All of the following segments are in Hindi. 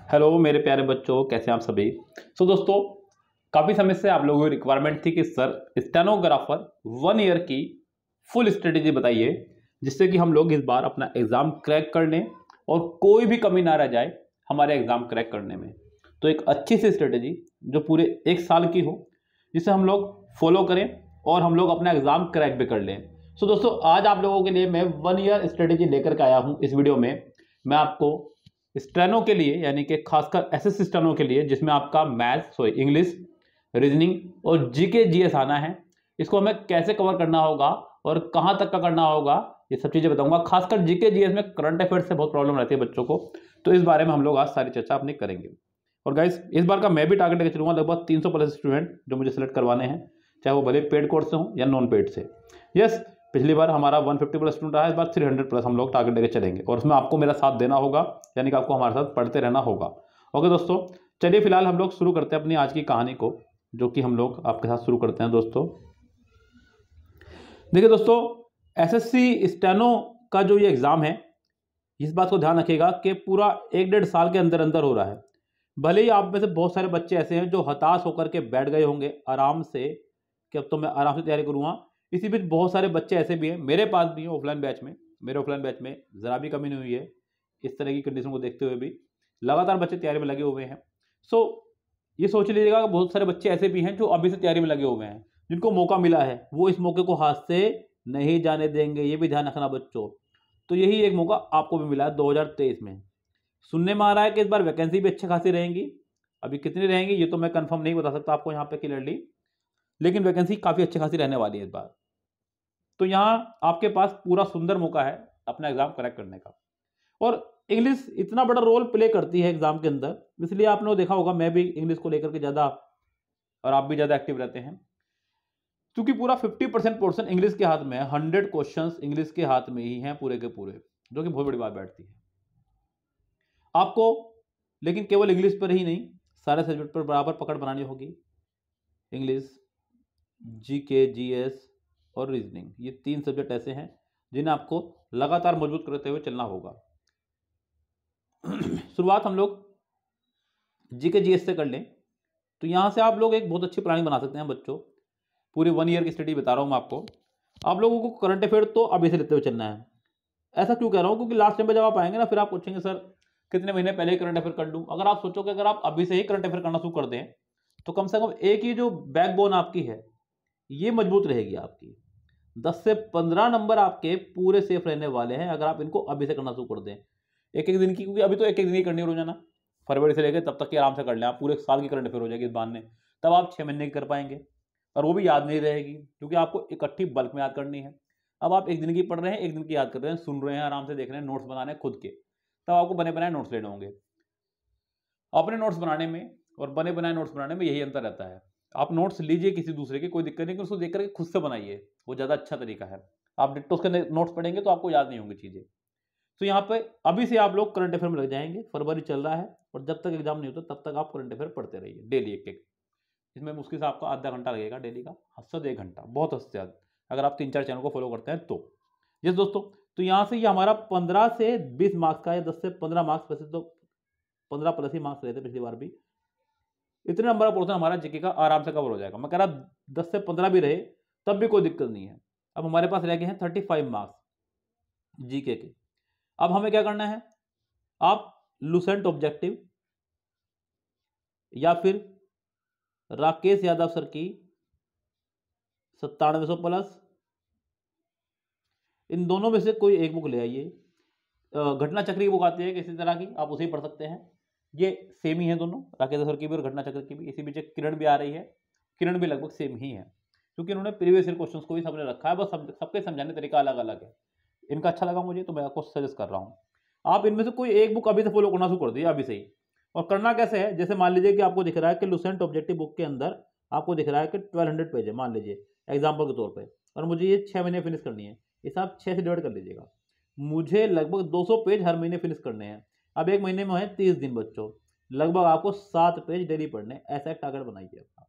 हेलो मेरे प्यारे बच्चों, कैसे हैं आप सभी। दोस्तों, काफ़ी समय से आप लोगों की रिक्वायरमेंट थी कि सर स्टेनोग्राफर 1 ईयर की फुल स्ट्रेटेजी बताइए, जिससे कि हम लोग इस बार अपना एग्ज़ाम क्रैक कर लें और कोई भी कमी ना रह जाए हमारे एग्ज़ाम क्रैक करने में। तो एक अच्छी सी स्ट्रेटेजी जो पूरे 1 साल की हो, जिसे हम लोग फॉलो करें और हम लोग अपना एग्ज़ाम क्रैक भी कर लें। दोस्तों, आज आप लोगों के लिए मैं 1 ईयर स्ट्रेटेजी लेकर के आया हूँ। इस वीडियो में मैं आपको स्टेनो के लिए, यानी कि खासकर एसएससी स्टेनो के लिए, जिसमें आपका इंग्लिश, रीजनिंग और जीके जीएस आना है, इसको हमें कैसे कवर करना होगा और कहां तक का करना होगा, ये सब चीजें बताऊंगा। खासकर जीके जीएस में करंट अफेयर्स से बहुत प्रॉब्लम रहती है बच्चों को, तो इस बारे में हम लोग आज सारी चर्चा अपनी करेंगे। और गाइस, इस बार का मैं भी टारगेट लेकर चलूंगा लगभग 300 प्लस स्टूडेंट जो मुझे सेलेक्ट करवाने हैं, चाहे वो भले पेड कोर्स से हो या नॉन पेड से। यस, पिछली बार हमारा 150 प्लस स्टूडेंट रहा है, इस बार 300 प्लस हम लोग टारगेट लेकर चलेंगे और उसमें आपको मेरा साथ देना होगा, यानी कि आपको हमारे साथ पढ़ते रहना होगा। ओके दोस्तों, चलिए फिलहाल हम लोग शुरू करते हैं अपनी आज की कहानी को, जो कि हम लोग आपके साथ शुरू करते हैं। दोस्तों देखिए दोस्तों, एसएससी स्टेनो का जो ये एग्ज़ाम है, इस बात को ध्यान रखिएगा कि पूरा 1-1.5 साल के अंदर अंदर हो रहा है। भले ही आप में से बहुत सारे बच्चे ऐसे हैं जो हताश होकर के बैठ गए होंगे आराम से कि अब तो मैं आराम से तैयारी करूँगा। इसी बीच बहुत सारे बच्चे ऐसे भी हैं, मेरे पास भी हैं ऑफलाइन बैच में, मेरे ऑफलाइन बैच में ज़रा भी कमी नहीं हुई है। इस तरह की कंडीशन को देखते हुए भी लगातार बच्चे तैयारी में लगे हुए हैं। सो ये सोच लीजिएगा कि बहुत सारे बच्चे ऐसे भी हैं जो अभी से तैयारी में लगे हुए हैं, जिनको मौका मिला है वो इस मौके को हाथ से नहीं जाने देंगे, ये भी ध्यान रखना बच्चों। तो यही एक मौका आपको भी मिला है 2023 में। सुनने में आ रहा है कि इस बार वैकेंसी भी अच्छी खासी रहेंगी। अभी कितनी रहेंगी ये तो मैं कंफर्म नहीं बता सकता आपको यहाँ पे क्लियरली, लेकिन वैकेंसी काफ़ी अच्छी खासी रहने वाली है इस बार। तो यहाँ आपके पास पूरा सुंदर मौका है अपना एग्जाम क्रैक करने का। और इंग्लिश इतना बड़ा रोल प्ले करती है एग्जाम के अंदर, इसलिए आपने देखा होगा मैं भी इंग्लिश को लेकर के ज़्यादा, और आप भी ज़्यादा एक्टिव रहते हैं, क्योंकि पूरा 50% पोर्शन इंग्लिश के हाथ में है। 100 क्वेश्चंस इंग्लिश के हाथ में ही हैं पूरे के पूरे, जो कि बहुत बड़ी बात बैठती है आपको। लेकिन केवल इंग्लिश पर ही नहीं, सारे सब्जेक्ट पर बराबर पकड़ बनानी होगी। इंग्लिश, जीके, जीएस और रीजनिंग, ये 3 सब्जेक्ट ऐसे हैं जिन्हें आपको लगातार मजबूत करते हुए चलना होगा। शुरुआत हम लोग जीके जीएस से कर लें तो यहाँ से आप लोग एक बहुत अच्छी प्लानिंग बना सकते हैं बच्चों। पूरी 1 ईयर की स्टडी बता रहा हूँ मैं आपको। आप लोगों को करंट अफेयर तो अभी से लेते हुए चलना है। ऐसा क्यों कह रहा हूँ, क्योंकि लास्ट टाइम पे जब आप आएंगे ना, फिर आप पूछेंगे सर कितने महीने पहले ही करंट अफेयर कर लूँ। अगर आप सोचो कि अगर आप अभी से ही करंट अफेयर करना शुरू कर दें तो कम से कम एक ही जो बैकबोन आपकी है ये मजबूत रहेगी आपकी। 10 से 15 नंबर आपके पूरे सेफ रहने वाले हैं अगर आप इनको अभी से करना शुरू कर दें, एक एक दिन की, क्योंकि अभी तो एक एक दिन ही करनी है रोजाना। फरवरी से लेकर तब तक की आराम से कर लें आप, पूरे साल की करंट अफेयर हो जाएगी इस बहाने। तब आप 6 महीने की कर पाएंगे और वो भी याद नहीं रहेगी, क्योंकि आपको इकट्ठी बल्क में याद करनी है। अब आप एक दिन की पढ़ रहे हैं, एक दिन की याद कर रहे हैं, सुन रहे हैं, आराम से देख रहे हैं, नोट्स बना रहे हैं खुद के, तब आपको बने बनाए नोट्स लेने होंगे। अपने नोट्स बनाने में और बने बनाए नोट्स बनाने में यही अंतर रहता है। आप नोट्स लीजिए किसी दूसरे के, कोई दिक्कत नहीं, उसको देख करके खुद से बनाइए, वो ज़्यादा अच्छा तरीका है। आप डिट्टो उसके नोट्स पढ़ेंगे तो आपको याद नहीं होंगी चीज़ें। तो यहाँ पे अभी से आप लोग करंट अफेयर में लग जाएंगे। फरवरी चल रहा है और जब तक एग्जाम नहीं होता तब तक आप करंट अफेयर पढ़ते रहिए डेली एक एक। इसमें मुश्किल से आपका आधा घंटा लगेगा डेली का, हद से 1 घंटा, बहुत हद से ज़्यादा, अगर आप 3-4 चैनल को फॉलो करते हैं तो। यस दोस्तों, तो यहाँ से ये हमारा 15 से 20 मार्क्स का या 10 से 15 मार्क्स, वैसे तो 15 प्लस ही मार्क्स रहते पिछली बार भी, इतने नंबर का पोर्शन हमारा जीके का आराम से कवर हो जाएगा। मैं कह रहा 10 से 15 भी रहे तब भी कोई दिक्कत नहीं है। अब हमारे पास रह गए हैं 35 मार्क्स जीके के। अब हमें क्या करना है, आप लुसेंट ऑब्जेक्टिव या फिर राकेश यादव सर की 9700 प्लस, इन दोनों में से कोई एक बुक ले आइए। घटना चक्र की बुक आती है किसी तरह की, आप उसे ही पढ़ सकते हैं। ये सेम ही है दोनों, राकेश सर की भी और घटना चक्र की भी। इसी बीच किरण भी आ रही है, किरण भी लगभग सेम ही है, क्योंकि इन्होंने प्रीवियस ईयर क्वेश्चंस को भी सबने रखा है, बस सबके समझाने का तरीका अलग अलग है। इनका अच्छा लगा मुझे तो मैं आपको सजेस्ट कर रहा हूँ। आप इनमें से कोई एक बुक अभी से फॉलो करना शुरू कर दिए अभी से ही। और करना कैसे है, जैसे मान लीजिए कि आपको दिख रहा है कि लुसेंट ऑब्जेक्टिव बुक के अंदर आपको दिख रहा है कि 1200 पेज है है मान लीजिए एग्जाम्पल के तौर पर, और मुझे ये 6 महीने फिनिश करनी है। इसे आप 6 से डिवाइड कर लीजिएगा। मुझे लगभग 200 पेज हर महीने फिनिश करने हैं। अब एक महीने में है 30 दिन बच्चों, लगभग आपको 7 पेज डेली पढ़ने, ऐसा एक टारगेट बनाइए अपना।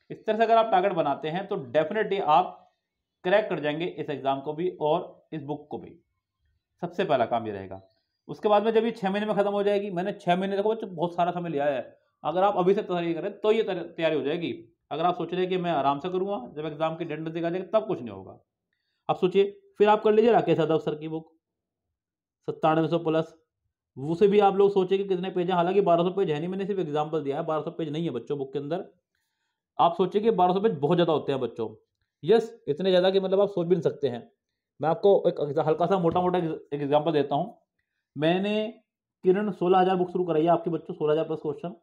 इस तरह से अगर आप टारगेट बनाते हैं तो डेफिनेटली आप क्रैक कर जाएंगे इस एग्जाम को भी और इस बुक को भी। सबसे पहला काम ये रहेगा। उसके बाद में जब ये 6 महीने में खत्म हो जाएगी, मैंने 6 महीने, देखो बच्चों बहुत सारा समय लिया है, अगर आप अभी से तैयारी करें तो ये तैयारी हो जाएगी। अगर आप सोच रहे हैं कि मैं आराम से करूंगा, जब एग्जाम की डेट नजदीक आ जाएगी तब कुछ नहीं होगा। अब सोचिए, फिर आप कर लीजिए राकेश यादव सर की बुक 9700 प्लस, उसे भी आप लोग सोचिए कि कितने पेज है। हालांकि 1200 पेज है नहीं, मैंने सिर्फ एग्जाम्पल दिया है, 1200 पेज नहीं है बच्चों बुक के अंदर। आप सोचिए कि 1200 पेज बहुत ज्यादा होते हैं बच्चों। यस, इतने ज्यादा कि मतलब आप सोच भी नहीं सकते हैं। मैं आपको एक हल्का सा मोटा मोटा एक एग्जाम्पल देता हूँ। मैंने किरण 16,000 बुक शुरू कराई है आपके बच्चों, 16,000 प्लस क्वेश्चन।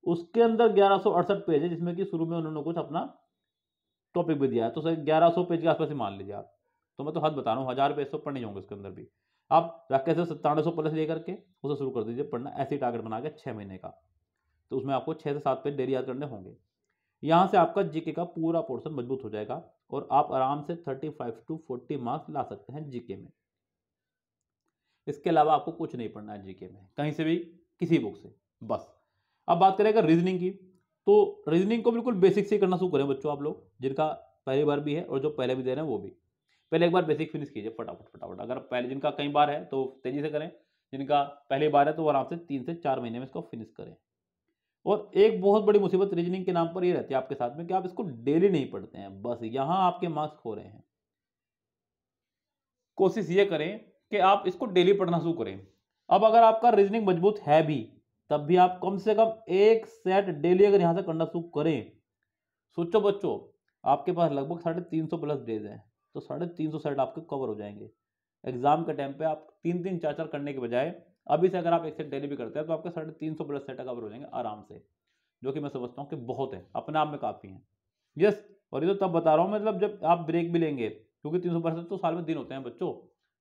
उसके अंदर 1168 पेज है, जिसमें कि शुरू में उन्होंने कुछ अपना टॉपिक भी दिया है, तो सर 1100 पेज के आसपास ही मान लीजिए आप। तो मैं तो हद बता रहा हूँ, 1000 पेज तो पढ़ने होंगे उसके अंदर भी। आप राकेश से 9700 प्लस लेकर के उसे शुरू कर दीजिए पढ़ना, ऐसे ही टारगेट बना के 6 महीने का। तो उसमें आपको 6 से 7 पेज डेली याद करने होंगे। यहाँ से आपका जीके का पूरा पोर्शन मजबूत हो जाएगा और आप आराम से 35 to 40 मार्क्स ला सकते हैं जीके में। इसके अलावा आपको कुछ नहीं पढ़ना है जीके में, कहीं से भी, किसी बुक से, बस। अब बात करें रीजनिंग की, तो रीजनिंग को बिल्कुल बेसिक से करना शुरू करें बच्चों आप लोग, जिनका पहली बार भी है और जो पहले भी दे रहे हैं वो भी। पहले एक बार बेसिक फिनिश कीजिए फटाफट फटाफट। अगर पहले जिनका कई बार है तो तेजी से करें, जिनका पहली बार है तो वो आराम से 3 से 4 महीने में इसको फिनिश करें। और एक बहुत बड़ी मुसीबत रीजनिंग के नाम पर ये रहती है आपके साथ में कि आप इसको डेली नहीं पढ़ते हैं, बस यहाँ आपके मार्क्स खो रहे हैं। कोशिश ये करें कि आप इसको डेली पढ़ना शुरू करें। अब अगर आपका रीजनिंग मजबूत है भी, तब भी आप कम से कम एक सेट डेली अगर यहां से करना शुरू करें, सोचो बच्चों, आपके पास लगभग 350 प्लस डेज हैं, तो 350 सेट आपके कवर हो जाएंगे। एग्जाम के टाइम पे आप 3-3 4-4 करने के बजाय अभी से अगर आप एक सेट डेली भी करते हैं तो आपके 350 प्लस सेट कवर हो जाएंगे आराम से, जो कि मैं समझता हूँ कि बहुत है, अपने आप में काफ़ी है। यस, और ये तो तब बता रहा हूँ, मतलब जब आप ब्रेक भी लेंगे, क्योंकि 300% तो साल में दिन होते हैं बच्चों,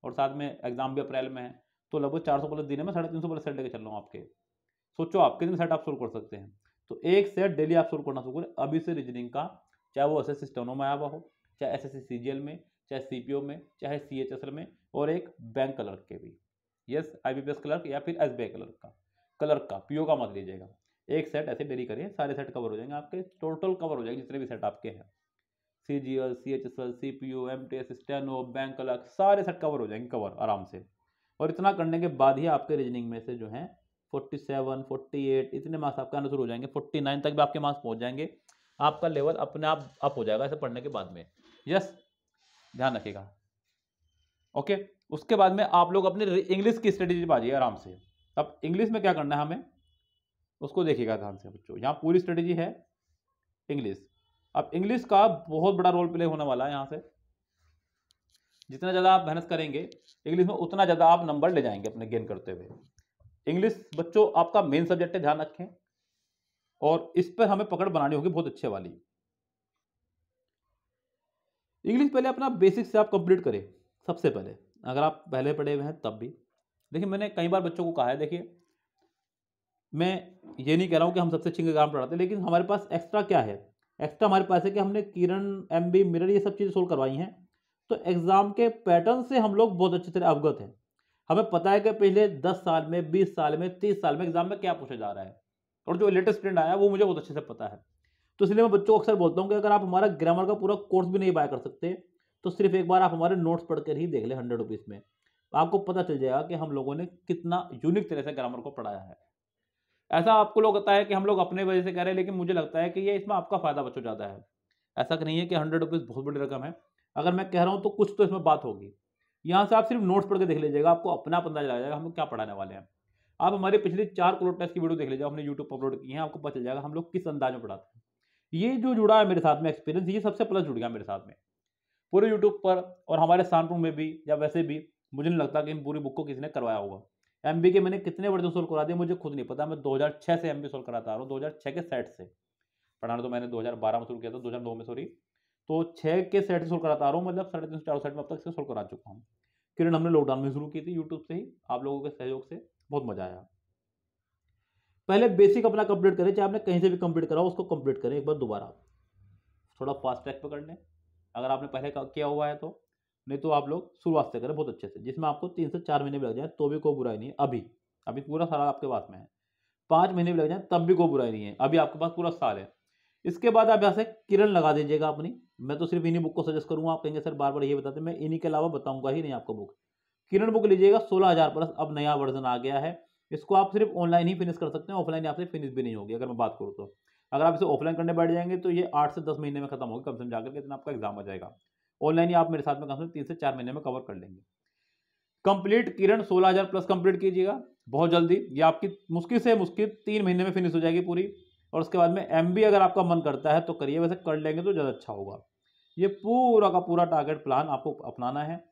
और साथ में एग्जाम भी अप्रैल में है, तो लगभग 400 प्लस दिन है, मैं 350 प्लस सेट लेके चल रहा हूँ आपके। सोचो आप कितने सेट आप शुरू कर सकते हैं। तो एक सेट डेली आप शुरू करना शुरू करें अभी से रीजनिंग का, चाहे वो एसएससी स्टेनो में आया हुआ हो, चाहे एसएससी सीजीएल में, चाहे सीपीओ में, चाहे सीएचएसएल में, और एक बैंक क्लर्क के भी। यस, आईबीपीएस क्लर्क या फिर एसबीआई क्लर्क का पीओ का मत लीजिएगा। एक सेट ऐसे डेली करिए, सारे सेट कवर हो जाएंगे आपके, टोटल कवर हो जाएंगे जितने भी सेट आपके हैं, CGL, CHSL, CPO, MTS, steno, bank clerk, सारे सेट कवर हो जाएंगे, कवर आराम से। और इतना करने के बाद ही आपके रीजनिंग में से जो है 47, 48 इतने मार्क्स आपके आने शुरू हो जाएंगे, 49 तक भी आपके मार्क्स पहुंच जाएंगे। आपका लेवल अपने आप अप हो जाएगा ऐसे पढ़ने के बाद में। यस, ध्यान रखिएगा। ओके, उसके बाद में आप लोग अपने इंग्लिश की स्ट्रेटेजी पर आ जाइए आराम से। अब इंग्लिश में क्या करना है हमें, उसको देखिएगा ध्यान से बच्चों। यहाँ पूरी स्ट्रेटेजी है इंग्लिश। अब इंग्लिश का बहुत बड़ा रोल प्ले होने वाला है यहाँ से। जितना ज़्यादा आप मेहनत करेंगे इंग्लिश में, उतना ज़्यादा आप नंबर ले जाएंगे अपने गेन करते हुए। इंग्लिश बच्चों आपका मेन सब्जेक्ट है, ध्यान रखें, और इस पर हमें पकड़ बनानी होगी बहुत अच्छे वाली। इंग्लिश पहले अपना बेसिक से आप कंप्लीट करें सबसे पहले, अगर आप पहले पढ़े हुए हैं तब भी। देखिए, मैंने कई बार बच्चों को कहा है, देखिए मैं ये नहीं कह रहा हूँ कि हम सबसे अच्छी एग्जाम पढ़ाते हैं, लेकिन हमारे पास एक्स्ट्रा क्या है, एक्स्ट्रा हमारे पास है कि हमने किरण, एमबी, मिरर, ये सब चीज़ें सोल्व करवाई हैं। तो एग्जाम के पैटर्न से हम लोग बहुत अच्छी तरह अवगत हैं। हमें पता है कि पिछले 10 साल में, 20 साल में, 30 साल में एग्जाम में क्या पूछा जा रहा है, और जो लेटेस्ट ट्रेंड आया वो मुझे बहुत अच्छे से पता है। तो इसलिए मैं बच्चों को अक्सर बोलता हूँ कि अगर आप हमारा ग्रामर का पूरा कोर्स भी नहीं बाय कर सकते, तो सिर्फ एक बार आप हमारे नोट्स पढ़कर ही देख लें 100 रुपीज़ में, आपको पता चल जाएगा कि हम लोगों ने कितना यूनिक तरह से ग्रामर को पढ़ाया है। ऐसा आपको लोग लगता है कि हम लोग अपने वजह से कह रहे हैं, लेकिन मुझे लगता है कि ये इसमें आपका फायदा बच्चों ज़्यादा है। ऐसा नहीं है कि 100 रुपीज़ बहुत बड़ी रकम है, अगर मैं कह रहा हूँ तो कुछ तो इसमें बात होगी। यहाँ से आप सिर्फ नोट्स पढ़ के देख लीजिएगा, आपको अपना अंदाजा लग जाएगा हम लोग क्या पढ़ाने वाले हैं। आप हमारी पिछली 4 करोड़ टेस्ट की वीडियो देख लीजिए, हमने यूट्यूब पर अपलोड की है, आपको पता चल जाएगा हम लोग किस अंदाज में पढ़ाते हैं। ये जो जुड़ा है मेरे साथ में एक्सपीरियंस, ये सबसे प्लस जुड़ गया मेरे साथ में पूरे यूट्यूब पर, और हमारे सानपुर में भी, या वैसे भी मुझे नहीं लगता कि इन पूरी बुक को किसी ने करवाया होगा। एमबी के मैंने कितने वर्जन सोल्व करा दिए मुझे खुद नहीं पता। मैं 2006 से एमबी सोल्व कराता आ रहा हूँ, 2006 के सेट से पढ़ाना। तो मैंने 2012 में शुरू किया था, 2009 में सॉरी, तो 6 के सेट से सोल्व कराता आ रहा हूँ, मतलब 350-400 सेट में अब तक से सोल्व करा चुका हूँ। किरण हमने लॉकडाउन में शुरू की थी यूट्यूब से ही, आप लोगों के सहयोग से बहुत मजा आया। पहले बेसिक अपना कंप्लीट करें, चाहे आपने कहीं से भी कंप्लीट करा उसको कंप्लीट करें एक बार दोबारा, थोड़ा फास्ट ट्रैक पे कर लें अगर आपने पहले किया हुआ है तो, नहीं तो आप लोग शुरुआत से करें बहुत अच्छे से, जिसमें आपको 3 से 4 महीने भी लग जाए तो भी कोई बुराई नहीं है। अभी अभी पूरा साल आपके पास में है, 5 महीने भी लग जाए तब भी कोई बुराई नहीं है, अभी आपके पास पूरा साल है। इसके बाद आप यहाँ से किरण लगा दीजिएगा अपनी। मैं तो सिर्फ इन्हीं बुक को सजेस्ट करूँगा, आप कहेंगे सर बार बार ये बताते, मैं इन्हीं के अलावा बताऊंगा ही नहीं आपको बुक। किरण बुक लीजिएगा 16,000 प्लस, अब नया वर्जन आ गया है। इसको आप सिर्फ ऑनलाइन ही फिनिश कर सकते हैं, ऑफलाइन आपसे फिनिश भी नहीं होगी। अगर मैं बात करूँ तो अगर आप इसे ऑफलाइन करने बैठ जाएंगे तो ये 8 से 10 महीने में खत्म होगी कम से कम जाकर के, इतना आपका एग्जाम आ जाएगा। ऑनलाइन ही आप मेरे साथ में कम से कम 3 से 4 महीने में कवर कर लेंगे। कंप्लीट किरण 16,000 प्लस कंप्लीट कीजिएगा बहुत जल्दी, ये आपकी मुश्किल से मुश्किल 3 महीने में फिनिश हो जाएगी पूरी। और उसके बाद में MBA अगर आपका मन करता है तो करिए, वैसे कर लेंगे तो ज़्यादा अच्छा होगा। ये पूरा का पूरा टारगेट प्लान आपको अपनाना है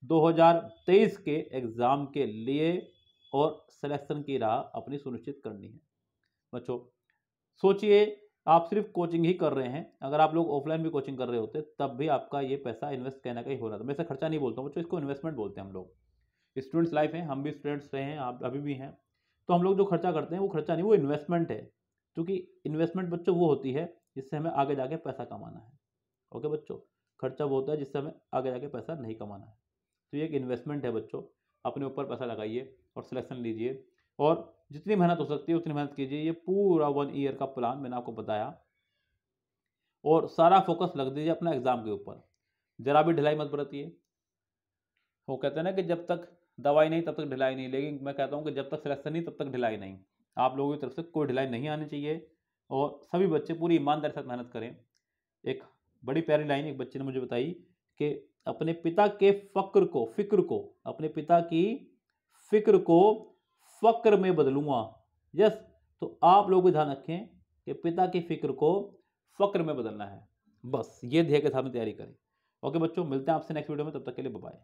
2023 के एग्ज़ाम के लिए, और सिलेक्शन की राह अपनी सुनिश्चित करनी है। बच्चों सोचिए, आप सिर्फ कोचिंग ही कर रहे हैं, अगर आप लोग ऑफलाइन भी कोचिंग कर रहे होते तब भी आपका ये पैसा इन्वेस्ट कहना कहीं हो रहा था। मैं इसे खर्चा नहीं बोलता हूँ बच्चों, इसको इन्वेस्टमेंट बोलते हैं हम लोग। स्टूडेंट्स लाइफ है, हम भी स्टूडेंट्स रहे हैं, आप अभी भी हैं, तो हम लोग जो खर्चा करते हैं वो खर्चा नहीं, वो इन्वेस्टमेंट है। क्योंकि इन्वेस्टमेंट बच्चों वो होती है जिससे हमें आगे जाके पैसा कमाना है। ओके बच्चों, खर्चा वो होता है जिससे हमें आगे जाके पैसा नहीं कमाना है। तो ये एक इन्वेस्टमेंट है बच्चों, अपने ऊपर पैसा लगाइए और सिलेक्शन लीजिए, और जितनी मेहनत हो सकती है उतनी मेहनत कीजिए। ये पूरा 1 ईयर का प्लान मैंने आपको बताया, और सारा फोकस लग दीजिए अपना एग्जाम के ऊपर। जरा भी ढिलाई मत बरतिए। वो कहते हैं ना कि जब तक दवाई नहीं तब तक ढिलाई नहीं, लेकिन मैं कहता हूँ कि जब तक सिलेक्शन नहीं तब तक ढिलाई नहीं। आप लोगों की तरफ से कोई ढिलाई नहीं आनी चाहिए, और सभी बच्चे पूरी ईमानदारी के साथ मेहनत करें। एक बड़ी प्यारी लाइन एक बच्चे ने मुझे बताई कि अपने पिता के फिक्र को अपने पिता की फिक्र को फक्र में बदलूंगा। यस, तो आप लोग भी ध्यान रखें कि पिता की फिक्र को फक्र में बदलना है। बस ये ध्येय के साथ में तैयारी करें। ओके बच्चों, मिलते हैं आपसे नेक्स्ट वीडियो में, तब तक के लिए बाय बाय।